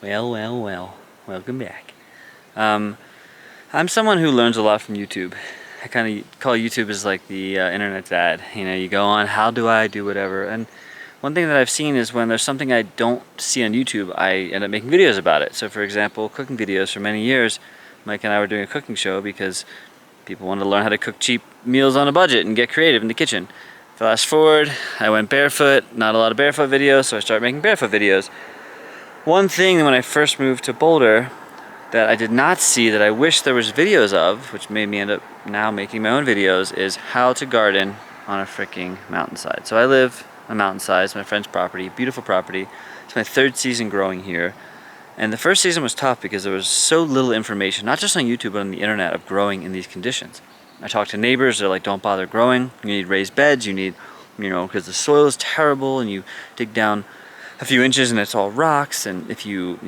Well, welcome back. I'm someone who learns a lot from YouTube. I kind of call YouTube as like the internet dad. You know, you go on, how do I do whatever? And one thing that I've seen is when there's something I don't see on YouTube, I end up making videos about it. So for example, cooking videos for many years, Mike and I were doing a cooking show because people wanted to learn how to cook cheap meals on a budget and get creative in the kitchen. Fast forward, I went barefoot, not a lot of barefoot videos, so I started making barefoot videos. One thing when I first moved to Boulder that I did not see that I wish there was videos of, which made me end up now making my own videos, is how to garden on a freaking mountainside. So I live on a mountainside, it's my friend's property, beautiful property. It's my third season growing here. And the first season was tough because there was so little information, not just on YouTube, but on the internet, of growing in these conditions. I talked to neighbors, they're like, don't bother growing. You need raised beds, you need, because the soil is terrible and you dig down a few inches and it's all rocks, and if you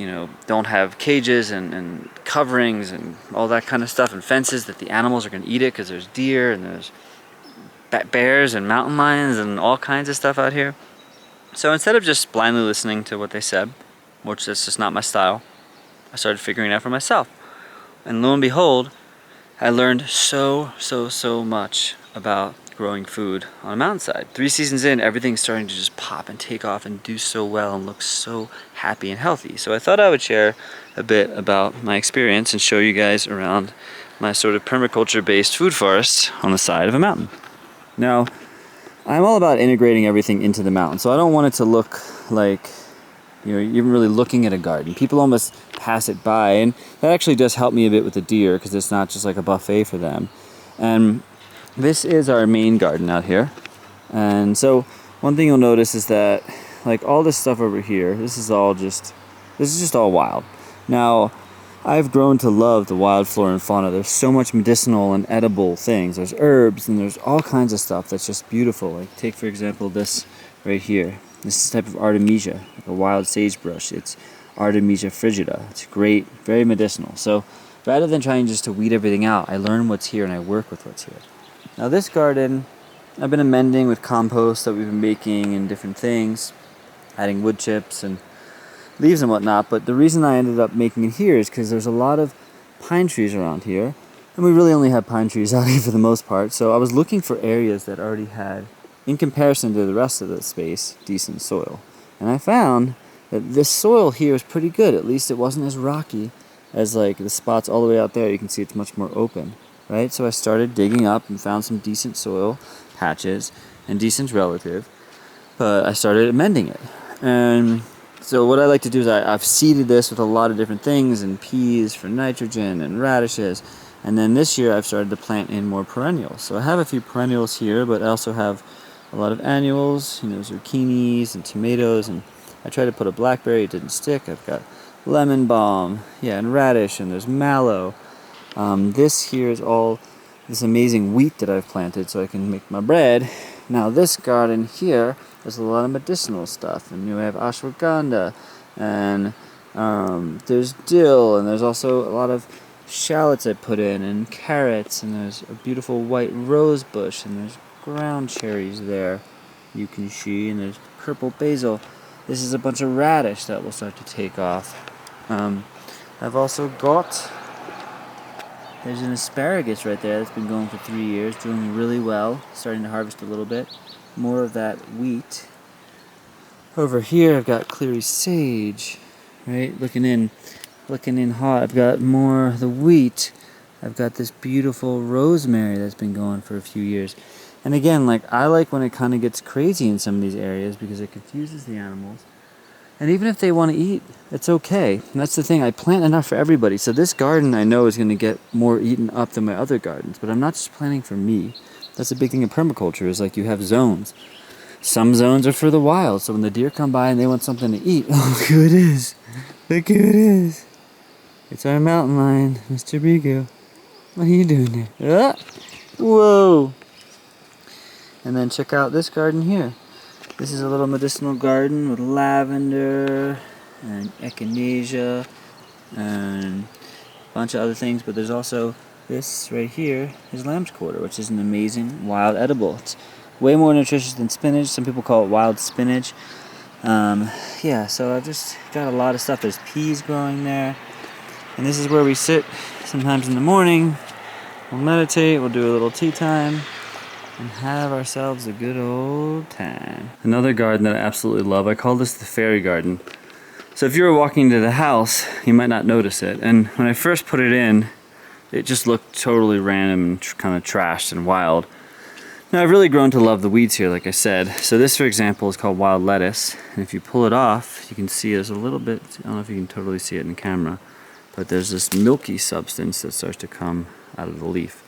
don't have cages and coverings and all that kind of stuff and fences, that the animals are going to eat it because there's deer and there's bears and mountain lions and all kinds of stuff out here. So instead of just blindly listening to what they said, which that's just not my style, I started figuring it out for myself. And lo and behold, I learned so much about growing food on a mountainside. 3 seasons in, everything's starting to just pop and take off and do so well and look so happy and healthy. So I thought I would share a bit about my experience and show you guys around my sort of permaculture-based food forest on the side of a mountain. Now, I'm all about integrating everything into the mountain, so I don't want it to look like you're even really looking at a garden. People almost pass it by, and that actually does help me a bit with the deer because it's not just like a buffet for them. And this is our main garden out here. And so one thing you'll notice is that like all this stuff over here, this is just all wild. Now, I've grown to love the wild flora and fauna. There's so much medicinal and edible things. There's herbs and there's all kinds of stuff that's just beautiful. Like take for example this right here. This is a type of Artemisia, like a wild sagebrush. It's Artemisia frigida. It's great, very medicinal. So rather than trying just to weed everything out, I learn what's here and I work with what's here. Now this garden, I've been amending with compost that we've been making and different things, adding wood chips and leaves and whatnot, but the reason I ended up making it here is because there's a lot of pine trees around here, and we really only have pine trees out here for the most part, so I was looking for areas that already had, in comparison to the rest of the space, decent soil. And I found that this soil here is pretty good. At least it wasn't as rocky as like the spots all the way out there. You can see it's much more open. Right, so I started digging up and found some decent soil patches and decent relative, but I started amending it. And so what I like to do is I've seeded this with a lot of different things, and peas for nitrogen and radishes, and then this year I've started to plant in more perennials. So I have a few perennials here, but I also have a lot of annuals, zucchinis and tomatoes, and I tried to put a blackberry, it didn't stick. I've got lemon balm, and radish, and there's mallow. This here is all this amazing wheat that I've planted so I can make my bread. Now this garden here, there's a lot of medicinal stuff, and we have ashwagandha, and there's dill, and there's also a lot of shallots I put in, and carrots, and there's a beautiful white rose bush, and there's ground cherries there you can see, and there's purple basil. This is a bunch of radish that will start to take off. I've also got, there's an asparagus right there that's been going for 3 years, doing really well, starting to harvest a little bit. More of that wheat. Over here I've got clary sage, right, looking in hot. I've got more of the wheat. I've got this beautiful rosemary that's been going for a few years. And again, I like when it kind of gets crazy in some of these areas because it confuses the animals. And even if they want to eat, it's okay. And that's the thing, I plant enough for everybody. So this garden I know is going to get more eaten up than my other gardens, but I'm not just planting for me. That's a big thing in permaculture, is you have zones. Some zones are for the wild, so when the deer come by and they want something to eat, look who it is. Look who it is. It's our mountain lion, Mr. Brigo. What are you doing there? Whoa! And then check out this garden here. This is a little medicinal garden with lavender and echinacea and a bunch of other things, but there's also this right here is lamb's quarter, which is an amazing wild edible. It's way more nutritious than spinach. Some people call it wild spinach. Yeah, so I've just got a lot of stuff. There's peas growing there. And this is where we sit sometimes in the morning. We'll meditate, we'll do a little tea time, and have ourselves a good old time. Another garden that I absolutely love, I call this the fairy garden. So if you were walking to the house, you might not notice it. And when I first put it in, it just looked totally random and kind of trashed and wild. Now I've really grown to love the weeds here, like I said. So this, for example, is called wild lettuce. And if you pull it off, you can see there's a little bit, I don't know if you can totally see it in camera, but there's this milky substance that starts to come out of the leaf.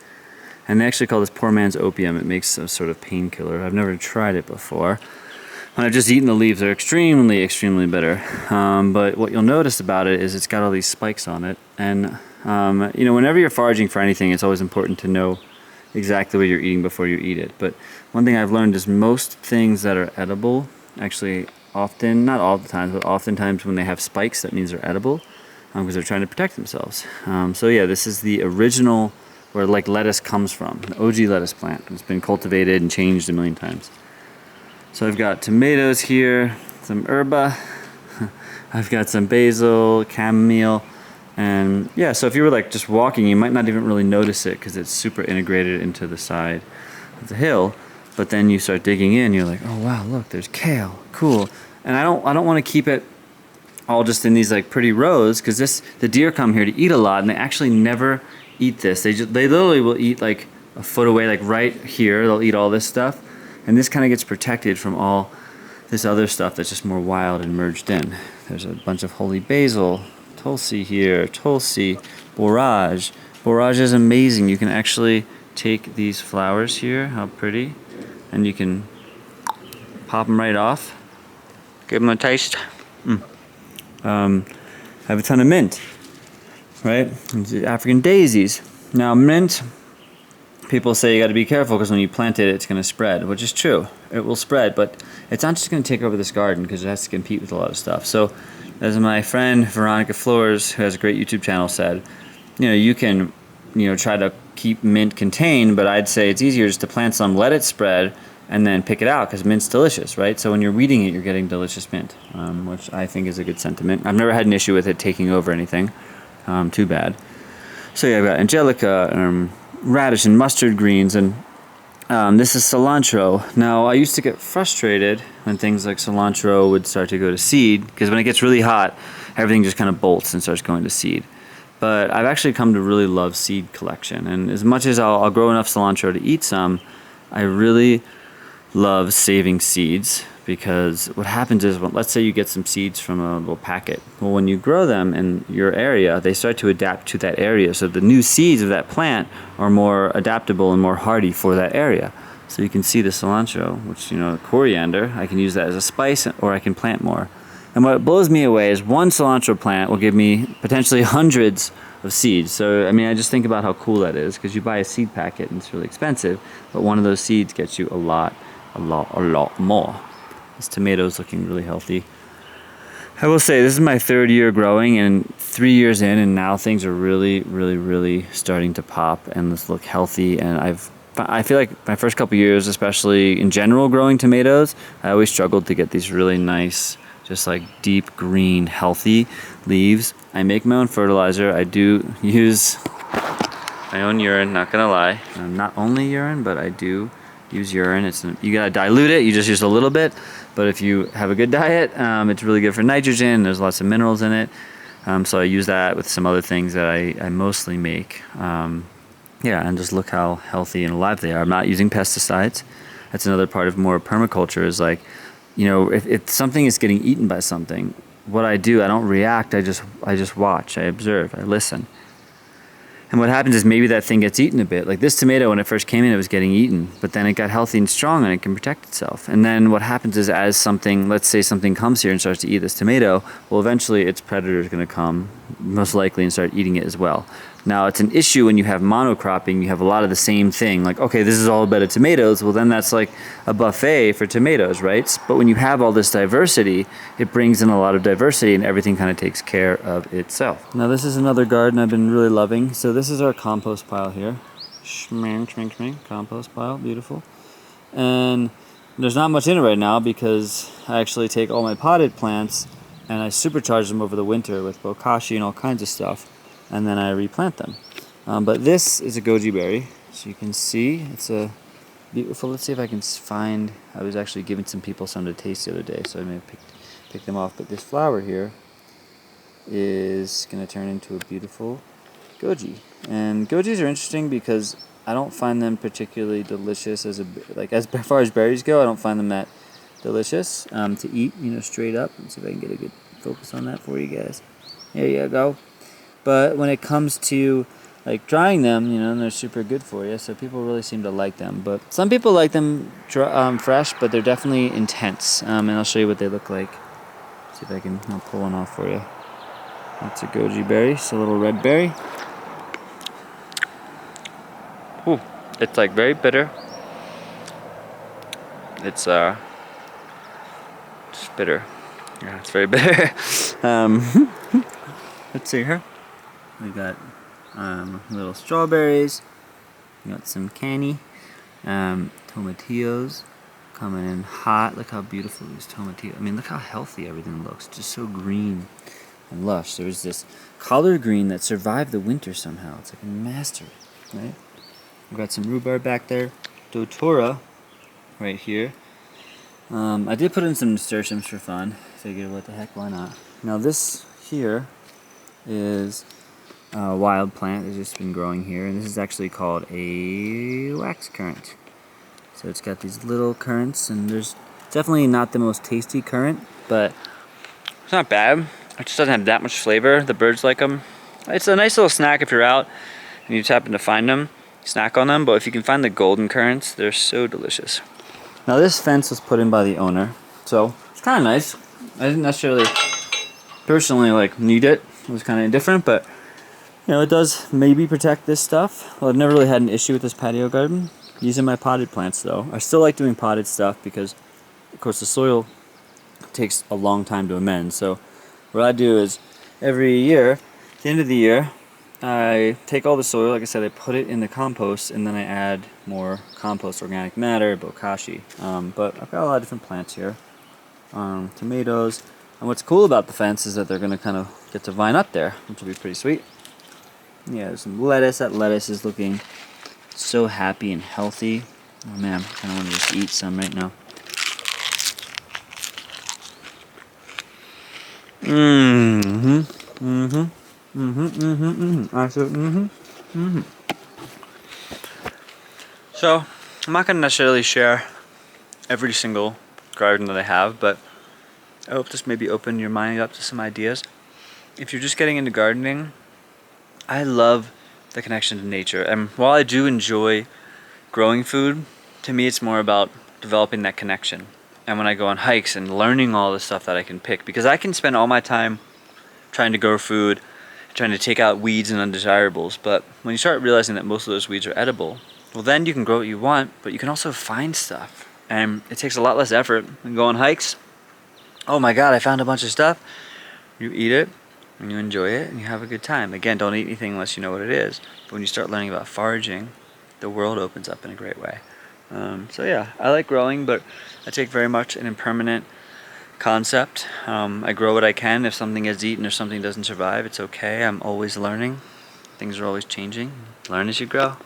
And they actually call this poor man's opium. It makes a sort of painkiller. I've never tried it before. When I've just eaten the leaves, they're extremely, extremely bitter. But what you'll notice about it is it's got all these spikes on it. And you know, whenever you're foraging for anything, it's always important to know exactly what you're eating before you eat it. But one thing I've learned is most things that are edible, actually often, not all the time, but oftentimes when they have spikes, that means they're edible. Because they're trying to protect themselves. So yeah, this is the original, where like lettuce comes from, the OG lettuce plant. It's been cultivated and changed a million times. So I've got tomatoes here, some herba, I've got some basil, chamomile, and yeah, so if you were like just walking, you might not even really notice it because it's super integrated into the side of the hill. But then you start digging in, you're like, oh wow, look, there's kale, cool. And I don't want to keep it all just in these like pretty rows, because the deer come here to eat a lot, and they actually never eat this. They literally will eat like a foot away, like right here. They'll eat all this stuff, and this kind of gets protected from all this other stuff that's just more wild and merged in. There's a bunch of holy basil, tulsi here, tulsi, borage. Borage is amazing. You can actually take these flowers here, how pretty, and you can pop them right off. Give them a taste. I have a ton of mint, right? African daisies. Now mint, people say you got to be careful because when you plant it, it's going to spread, which is true. It will spread, but it's not just going to take over this garden because it has to compete with a lot of stuff. So as my friend Veronica Flores, who has a great YouTube channel, said, you know, you can, you know, try to keep mint contained, but I'd say it's easier just to plant some, let it spread, and then pick it out, because mint's delicious, right? So when you're weeding it, you're getting delicious mint, which I think is a good sentiment. I've never had an issue with it taking over anything, too bad. So yeah, I've got angelica, radish and mustard greens, and this is cilantro. Now, I used to get frustrated when things like cilantro would start to go to seed, because when it gets really hot, everything just kind of bolts and starts going to seed. But I've actually come to really love seed collection, and as much as I'll grow enough cilantro to eat some, I really love saving seeds, because what happens is, well, let's say you get some seeds from a little packet. Well, when you grow them in your area, they start to adapt to that area. So the new seeds of that plant are more adaptable and more hardy for that area. So you can see the cilantro, which, you know, coriander, I can use that as a spice, or I can plant more. And what blows me away is one cilantro plant will give me potentially hundreds of seeds. So, I mean, I just think about how cool that is, because you buy a seed packet and it's really expensive, but one of those seeds gets you a lot more. This tomato's looking really healthy. I will say this is my third year growing, and 3 years in, and now things are really starting to pop and this look healthy. And I feel like my first couple years, especially in general growing tomatoes, I always struggled to get these really nice, just like deep green, healthy leaves. I make my own fertilizer. I do use my own urine, not gonna lie. Not only urine, but I do use urine. You gotta dilute it. You just use a little bit, but if you have a good diet, it's really good for nitrogen. There's lots of minerals in it, so I use that with some other things that I mostly make. Yeah, and just look how healthy and alive they are. I'm not using pesticides. That's another part of more permaculture, is like, you know, if something is getting eaten by something, what I do, I don't react. I just watch. I observe. I listen. And what happens is maybe that thing gets eaten a bit. Like this tomato, when it first came in, it was getting eaten, but then it got healthy and strong and it can protect itself. And then what happens is, as something, let's say something comes here and starts to eat this tomato, well, eventually its predator is going to come, most likely, and start eating it as well. Now, it's an issue when you have monocropping. You have a lot of the same thing. Like, okay, this is all about tomatoes. Well, then that's like a buffet for tomatoes, right? But when you have all this diversity, it brings in a lot of diversity, and everything kind of takes care of itself. Now, this is another garden I've been really loving. So this is our compost pile here. Compost pile, beautiful. And There's not much in it right now because I actually take all my potted plants and I supercharge them over the winter with bokashi and all kinds of stuff, and then I replant them. But this is a goji berry, so you can see it's a beautiful. Let's see if I can find. I was actually giving some people some to taste the other day, so I may pick them off. But this flower here is going to turn into a beautiful goji. And gojis are interesting because I don't find them particularly delicious as far as berries go. I don't find them that delicious to eat, straight up. Let's see if I can get a good focus on that for you guys. There you go. But when it comes to like drying them, they're super good for you. So people really seem to like them. But some people like them fresh, but they're definitely intense. And I'll show you what they look like. See if I'll pull one off for you. That's a goji berry. It's a little red berry. Ooh, it's like very bitter. It's bitter. Yeah, it's very bitter. Let's see here. We got little strawberries. We got some canny. Tomatillos coming in hot. Look how beautiful these tomatillos. I mean, look how healthy everything looks. Just so green and lush. There's this collard green that survived the winter somehow. It's like a mastery, right? We've got some rhubarb back there. Dotora right here. I did put in some nasturtiums for fun. Figured, what the heck, why not? Now this here is a wild plant that's just been growing here, and this is actually called a wax currant. So it's got these little currants, and there's definitely not the most tasty currant, but it's not bad. It just doesn't have that much flavor. The birds like them. It's a nice little snack if you're out and you just happen to find them. Snack on them, but if you can find the golden currants, they're so delicious. Now this fence was put in by the owner, so it's kind of nice. I didn't necessarily personally need it. It was kind of indifferent, but it does maybe protect this stuff. Well, I've never really had an issue with this patio garden. Using my potted plants though, I still like doing potted stuff because, of course, the soil takes a long time to amend. So what I do is every year, at the end of the year, I take all the soil, like I said, I put it in the compost, and then I add more compost, organic matter, bokashi. But I've got a lot of different plants here. Tomatoes. And what's cool about the fence is that they're going to kind of get to vine up there, which will be pretty sweet. Yeah, there's some lettuce. That lettuce is looking so happy and healthy. Oh man, I kind of want to just eat some right now. I said, So, I'm not going to necessarily share every single garden that I have, but I hope this maybe open your mind up to some ideas. If you're just getting into gardening, I love the connection to nature. And while I do enjoy growing food, to me it's more about developing that connection. And when I go on hikes and learning all the stuff that I can pick, because I can spend all my time trying to grow food, trying to take out weeds and undesirables, but when you start realizing that most of those weeds are edible, well then you can grow what you want, but you can also find stuff. And it takes a lot less effort than go on hikes. Oh my god, I found a bunch of stuff. You eat it, and you enjoy it, and you have a good time. Again, don't eat anything unless you know what it is. But when you start learning about foraging, the world opens up in a great way. So yeah, I like growing, but I take very much an impermanent concept. I grow what I can. If something gets eaten or something doesn't survive, it's okay. I'm always learning. Things are always changing. Learn as you grow.